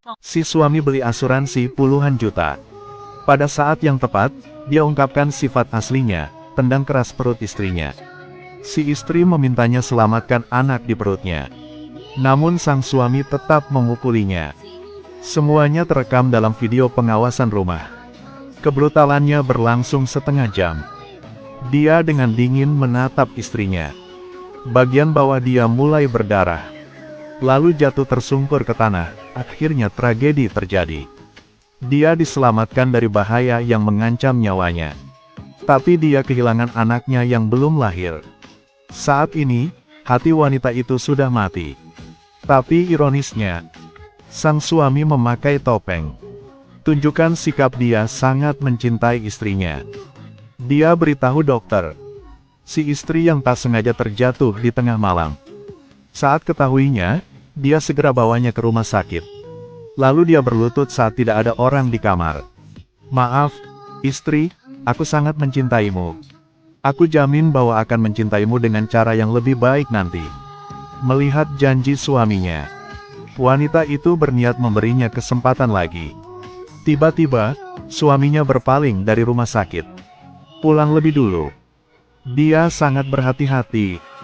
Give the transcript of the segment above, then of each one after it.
Si suami beli asuransi puluhan juta. Pada saat yang tepat, dia ungkapkan sifat aslinya, tendang keras perut istrinya. Si istri memintanya selamatkan anak di perutnya. Namun sang suami tetap memukulinya. Semuanya terekam dalam video pengawasan rumah. Kebrutalannya berlangsung setengah jam. Dia dengan dingin menatap istrinya. Bagian bawah dia mulai berdarah. Lalu jatuh tersungkur ke tanah, akhirnya tragedi terjadi. Dia diselamatkan dari bahaya yang mengancam nyawanya. Tapi dia kehilangan anaknya yang belum lahir. Saat ini, hati wanita itu sudah mati. Tapi ironisnya, sang suami memakai topeng. Tunjukkan sikap dia sangat mencintai istrinya. Dia beritahu dokter. Si istri yang tak sengaja terjatuh di tengah malam. Saat ketahuinya, dia segera bawanya ke rumah sakit. Lalu dia berlutut saat tidak ada orang di kamar. "Maaf, istri, aku sangat mencintaimu. Aku jamin bahwa akan mencintaimu dengan cara yang lebih baik nanti." Melihat janji suaminya, wanita itu berniat memberinya kesempatan lagi. Tiba-tiba, suaminya berpaling dari rumah sakit. Pulang lebih dulu. Dia sangat berhati-hati.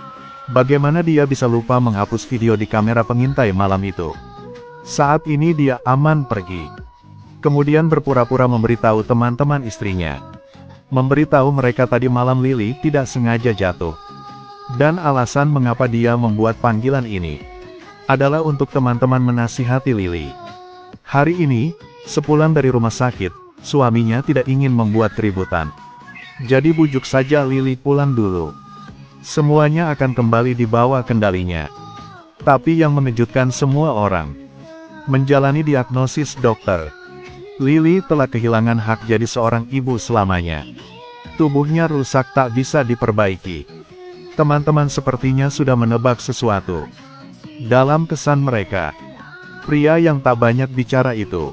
Bagaimana dia bisa lupa menghapus video di kamera pengintai malam itu? Saat ini dia aman pergi. Kemudian berpura-pura memberitahu teman-teman istrinya. Memberitahu mereka tadi malam Lily tidak sengaja jatuh. Dan alasan mengapa dia membuat panggilan ini adalah untuk teman-teman menasihati Lily. Hari ini, sepulang dari rumah sakit, suaminya tidak ingin membuat keributan. Jadi bujuk saja Lily pulang dulu. Semuanya akan kembali di bawah kendalinya. Tapi yang mengejutkan semua orang, menjalani diagnosis dokter, Lily telah kehilangan hak jadi seorang ibu selamanya. Tubuhnya rusak tak bisa diperbaiki. Teman-teman sepertinya sudah menebak sesuatu. Dalam kesan mereka, pria yang tak banyak bicara itu,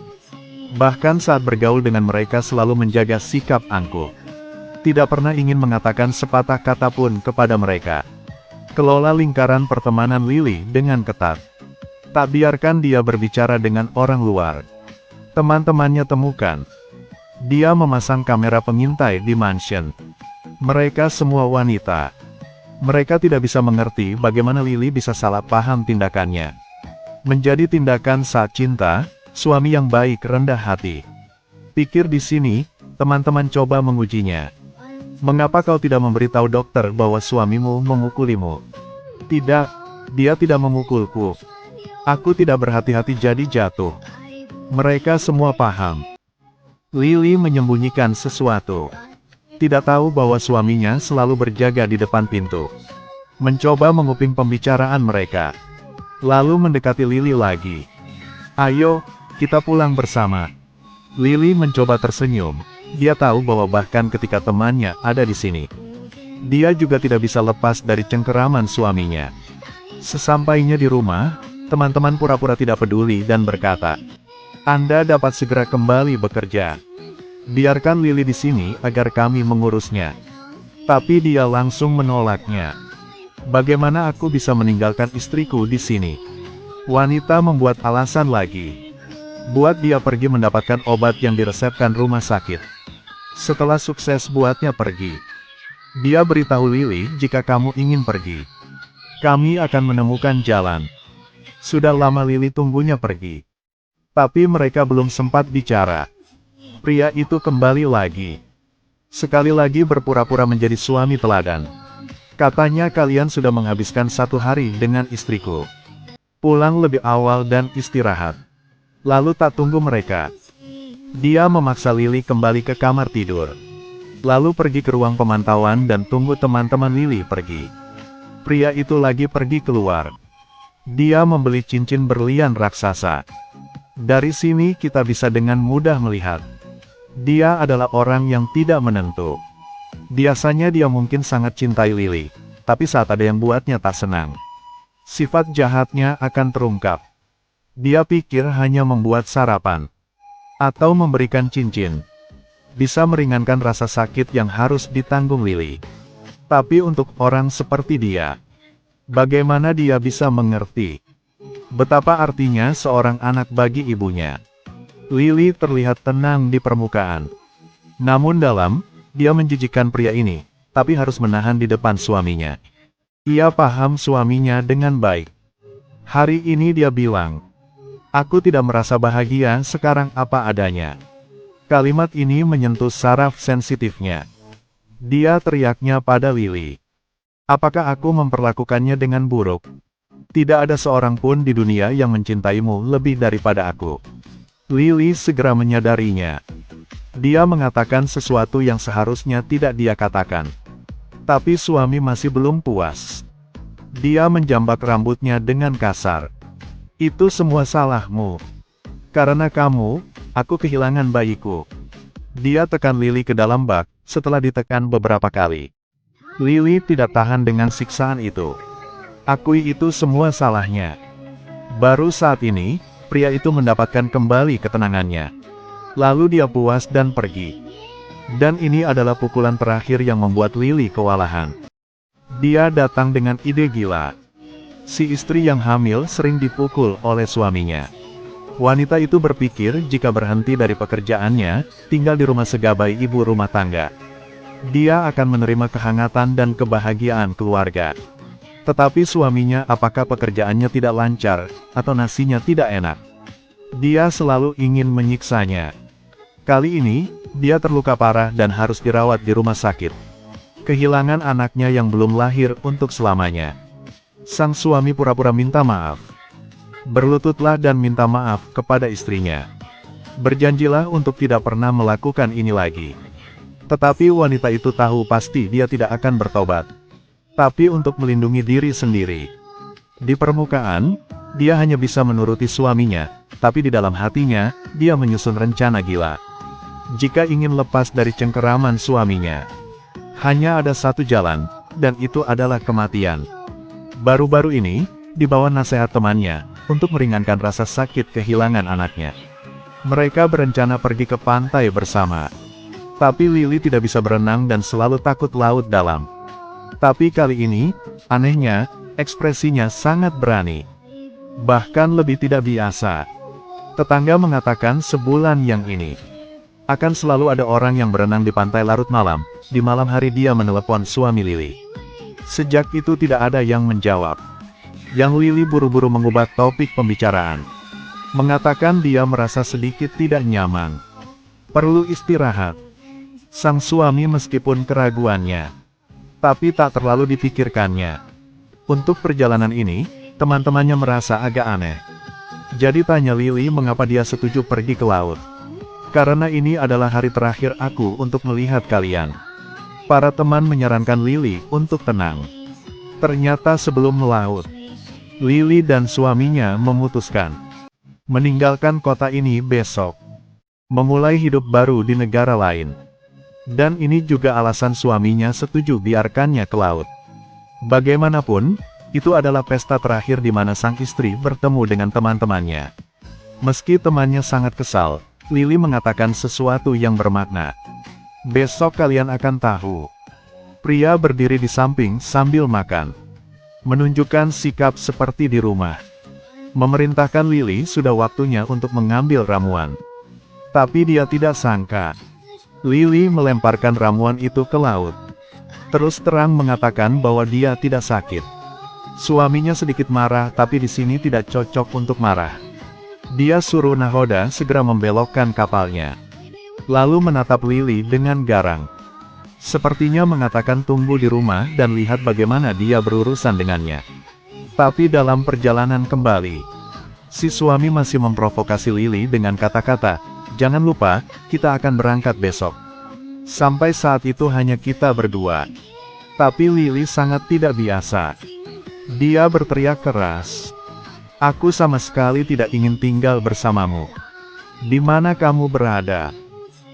bahkan saat bergaul dengan mereka selalu menjaga sikap angkuh. Tidak pernah ingin mengatakan sepatah kata pun kepada mereka. Kelola lingkaran pertemanan Lily dengan ketat. Tak biarkan dia berbicara dengan orang luar. Teman-temannya temukan. Dia memasang kamera pengintai di mansion. Mereka semua wanita. Mereka tidak bisa mengerti bagaimana Lily bisa salah paham tindakannya. Menjadi tindakan saat cinta, suami yang baik rendah hati. Pikir di sini, teman-teman coba mengujinya. Mengapa kau tidak memberitahu dokter bahwa suamimu memukulimu? Tidak, dia tidak memukulku. Aku tidak berhati-hati jadi jatuh. Mereka semua paham. Lily menyembunyikan sesuatu. Tidak tahu bahwa suaminya selalu berjaga di depan pintu. Mencoba menguping pembicaraan mereka. Lalu mendekati Lily lagi. "Ayo, kita pulang bersama." Lily mencoba tersenyum. Dia tahu bahwa bahkan ketika temannya ada di sini, dia juga tidak bisa lepas dari cengkeraman suaminya. Sesampainya di rumah, teman-teman pura-pura tidak peduli dan berkata, "Anda dapat segera kembali bekerja. Biarkan Lily di sini agar kami mengurusnya." Tapi dia langsung menolaknya. "Bagaimana aku bisa meninggalkan istriku di sini?" Wanita membuat alasan lagi. Buat dia pergi mendapatkan obat yang diresepkan rumah sakit. Setelah sukses buatnya pergi, dia beritahu Lily, "Jika kamu ingin pergi, kami akan menemukan jalan." Sudah lama Lily tunggunya pergi. Tapi mereka belum sempat bicara. Pria itu kembali lagi. Sekali lagi berpura-pura menjadi suami teladan. Katanya, "Kalian sudah menghabiskan 1 hari dengan istriku. Pulang lebih awal dan istirahat." Lalu tak tunggu mereka. Dia memaksa Lily kembali ke kamar tidur. Lalu pergi ke ruang pemantauan dan tunggu teman-teman Lily pergi. Pria itu lagi pergi keluar. Dia membeli cincin berlian raksasa. Dari sini kita bisa dengan mudah melihat. Dia adalah orang yang tidak menentu. Biasanya dia mungkin sangat cintai Lily, tapi saat ada yang buatnya tak senang, sifat jahatnya akan terungkap. Dia pikir hanya membuat sarapan atau memberikan cincin bisa meringankan rasa sakit yang harus ditanggung Lily. Tapi untuk orang seperti dia, bagaimana dia bisa mengerti Betapa artinya seorang anak bagi ibunya. Lily terlihat tenang di permukaan. Namun dalam, dia menjijikkan pria ini, tapi harus menahan di depan suaminya. Ia paham suaminya dengan baik. Hari ini dia bilang, "Aku tidak merasa bahagia sekarang apa adanya." Kalimat ini menyentuh saraf sensitifnya. Dia teriaknya pada Lily. "Apakah aku memperlakukannya dengan buruk? Tidak ada seorang pun di dunia yang mencintaimu lebih daripada aku." Lily segera menyadarinya. Dia mengatakan sesuatu yang seharusnya tidak dia katakan. Tapi suami masih belum puas. Dia menjambak rambutnya dengan kasar. "Itu semua salahmu. Karena kamu, aku kehilangan bayiku." Dia tekan Lily ke dalam bak, setelah ditekan beberapa kali. Lily tidak tahan dengan siksaan itu. "Akui itu semua salahnya." Baru saat ini, pria itu mendapatkan kembali ketenangannya. Lalu dia puas dan pergi. Dan ini adalah pukulan terakhir yang membuat Lily kewalahan. Dia datang dengan ide gila. Si istri yang hamil sering dipukul oleh suaminya. Wanita itu berpikir jika berhenti dari pekerjaannya, tinggal di rumah sebagai ibu rumah tangga, dia akan menerima kehangatan dan kebahagiaan keluarga. Tetapi suaminya, apakah pekerjaannya tidak lancar, atau nasinya tidak enak? Dia selalu ingin menyiksanya. Kali ini, dia terluka parah dan harus dirawat di rumah sakit. Kehilangan anaknya yang belum lahir untuk selamanya. Sang suami pura-pura minta maaf. Berlututlah dan minta maaf kepada istrinya. Berjanjilah untuk tidak pernah melakukan ini lagi. Tetapi wanita itu tahu pasti dia tidak akan bertobat. Tapi untuk melindungi diri sendiri. Di permukaan, dia hanya bisa menuruti suaminya, tapi di dalam hatinya, dia menyusun rencana gila. Jika ingin lepas dari cengkeraman suaminya, hanya ada satu jalan, dan itu adalah kematian. Baru-baru ini, di bawah nasihat temannya, untuk meringankan rasa sakit kehilangan anaknya, mereka berencana pergi ke pantai bersama. Tapi Lily tidak bisa berenang dan selalu takut laut dalam. Tapi kali ini, anehnya, ekspresinya sangat berani. Bahkan lebih tidak biasa. Tetangga mengatakan sebulan yang ini, akan selalu ada orang yang berenang di pantai larut malam. Di malam hari dia menelepon suami Lily. Sejak itu tidak ada yang menjawab. Yang Lily buru-buru mengubah topik pembicaraan. Mengatakan dia merasa sedikit tidak nyaman. Perlu istirahat. Sang suami meskipun keraguannya, tapi tak terlalu dipikirkannya. Untuk perjalanan ini, teman-temannya merasa agak aneh. Jadi tanya Lily mengapa dia setuju pergi ke laut. "Karena ini adalah hari terakhir aku untuk melihat kalian." Para teman menyarankan Lily untuk tenang. Ternyata sebelum melaut, Lily dan suaminya memutuskan meninggalkan kota ini besok. Memulai hidup baru di negara lain. Dan ini juga alasan suaminya setuju biarkannya ke laut. Bagaimanapun, itu adalah pesta terakhir di mana sang istri bertemu dengan teman-temannya. Meski temannya sangat kesal, Lily mengatakan sesuatu yang bermakna. "Besok kalian akan tahu." Pria berdiri di samping sambil makan. Menunjukkan sikap seperti di rumah. Memerintahkan Lily sudah waktunya untuk mengambil ramuan. Tapi dia tidak sangka. Lily melemparkan ramuan itu ke laut. Terus terang mengatakan bahwa dia tidak sakit. Suaminya sedikit marah, tapi di sini tidak cocok untuk marah. Dia suruh nahoda segera membelokkan kapalnya. Lalu menatap Lily dengan garang. Sepertinya mengatakan tunggu di rumah dan lihat bagaimana dia berurusan dengannya. Tapi dalam perjalanan kembali, si suami masih memprovokasi Lily dengan kata-kata, "Jangan lupa, kita akan berangkat besok. Sampai saat itu hanya kita berdua." Tapi Lily sangat tidak biasa. Dia berteriak keras, "Aku sama sekali tidak ingin tinggal bersamamu. Di mana kamu berada?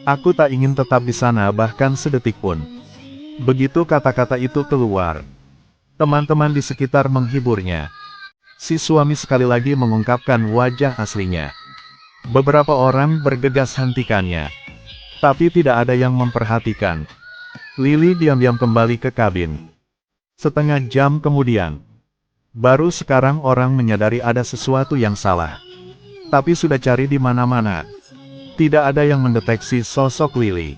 Aku tak ingin tetap di sana bahkan sedetik pun." Begitu kata-kata itu keluar, teman-teman di sekitar menghiburnya. Si suami sekali lagi mengungkapkan wajah aslinya. Beberapa orang bergegas hentikannya. Tapi tidak ada yang memperhatikan. Lily diam-diam kembali ke kabin. Setengah jam kemudian, Baru sekarang orang menyadari ada sesuatu yang salah. Tapi sudah cari di mana-mana. Tidak ada yang mendeteksi sosok Lily.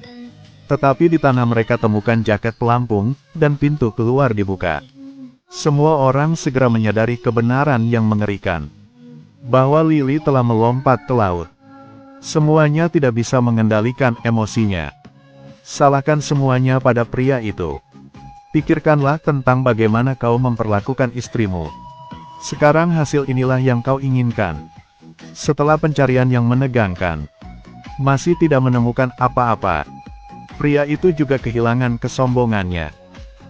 Tetapi di tanah mereka temukan jaket pelampung, dan pintu keluar dibuka. Semua orang segera menyadari kebenaran yang mengerikan. Bahwa Lily telah melompat ke laut. Semuanya tidak bisa mengendalikan emosinya. Salahkan semuanya pada pria itu. Pikirkanlah tentang bagaimana kau memperlakukan istrimu. Sekarang hasil inilah yang kau inginkan. Setelah pencarian yang menegangkan, masih tidak menemukan apa-apa. Pria itu juga kehilangan kesombongannya.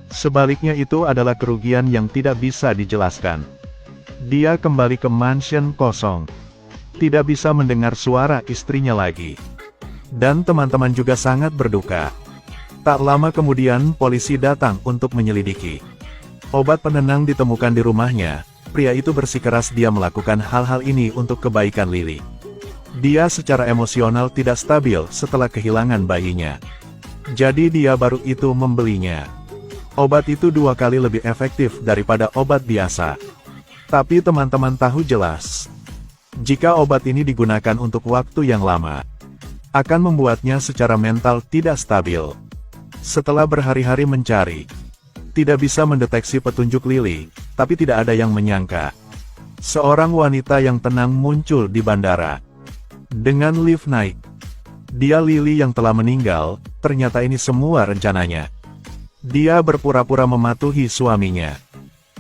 Sebaliknya itu adalah kerugian yang tidak bisa dijelaskan. Dia kembali ke mansion kosong. Tidak bisa mendengar suara istrinya lagi. Dan teman-teman juga sangat berduka. Tak lama kemudian polisi datang untuk menyelidiki. Obat penenang ditemukan di rumahnya. Pria itu bersikeras dia melakukan hal-hal ini untuk kebaikan Lily. Dia secara emosional tidak stabil setelah kehilangan bayinya. Jadi dia baru itu membelinya. Obat itu 2 kali lebih efektif daripada obat biasa. Tapi teman-teman tahu jelas, jika obat ini digunakan untuk waktu yang lama, akan membuatnya secara mental tidak stabil. Setelah berhari-hari mencari, tidak bisa mendeteksi petunjuk Lily, tapi tidak ada yang menyangka. Seorang wanita yang tenang muncul di bandara. Dengan lift naik. Dia Lily yang telah meninggal, ternyata ini semua rencananya. Dia berpura-pura mematuhi suaminya.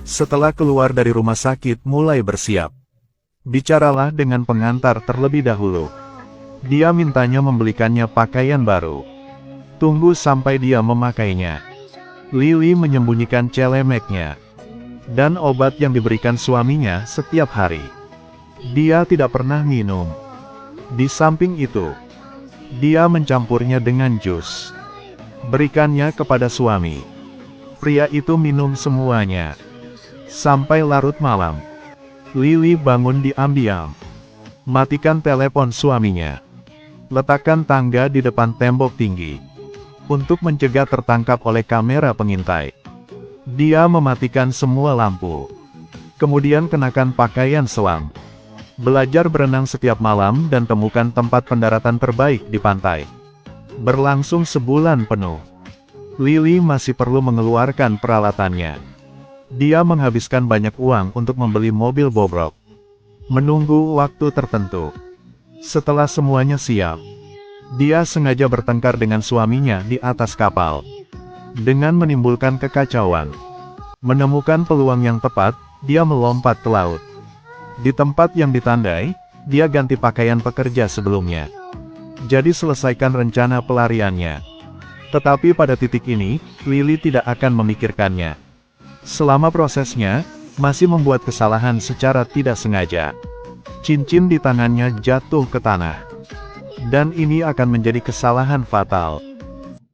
Setelah keluar dari rumah sakit mulai bersiap. Bicaralah dengan pengantar terlebih dahulu. Dia mintanya membelikannya pakaian baru. Tunggu sampai dia memakainya. Lily menyembunyikan celemeknya. Dan obat yang diberikan suaminya setiap hari. Dia tidak pernah minum. Di samping itu, dia mencampurnya dengan jus. Berikannya kepada suami. Pria itu minum semuanya. Sampai larut malam. Lily bangun diam-diam. Matikan telepon suaminya. Letakkan tangga di depan tembok tinggi. Untuk mencegah tertangkap oleh kamera pengintai. Dia mematikan semua lampu. Kemudian kenakan pakaian selam. Belajar berenang setiap malam dan temukan tempat pendaratan terbaik di pantai. Berlangsung sebulan penuh. Lily masih perlu mengeluarkan peralatannya. Dia menghabiskan banyak uang untuk membeli mobil bobrok. Menunggu waktu tertentu. Setelah semuanya siap, dia sengaja bertengkar dengan suaminya di atas kapal. Dengan menimbulkan kekacauan. Menemukan peluang yang tepat, dia melompat ke laut. Di tempat yang ditandai, dia ganti pakaian pekerja sebelumnya. Jadi selesaikan rencana pelariannya. Tetapi pada titik ini, Lily tidak akan memikirkannya. Selama prosesnya, masih membuat kesalahan secara tidak sengaja. Cincin di tangannya jatuh ke tanah. Dan ini akan menjadi kesalahan fatal.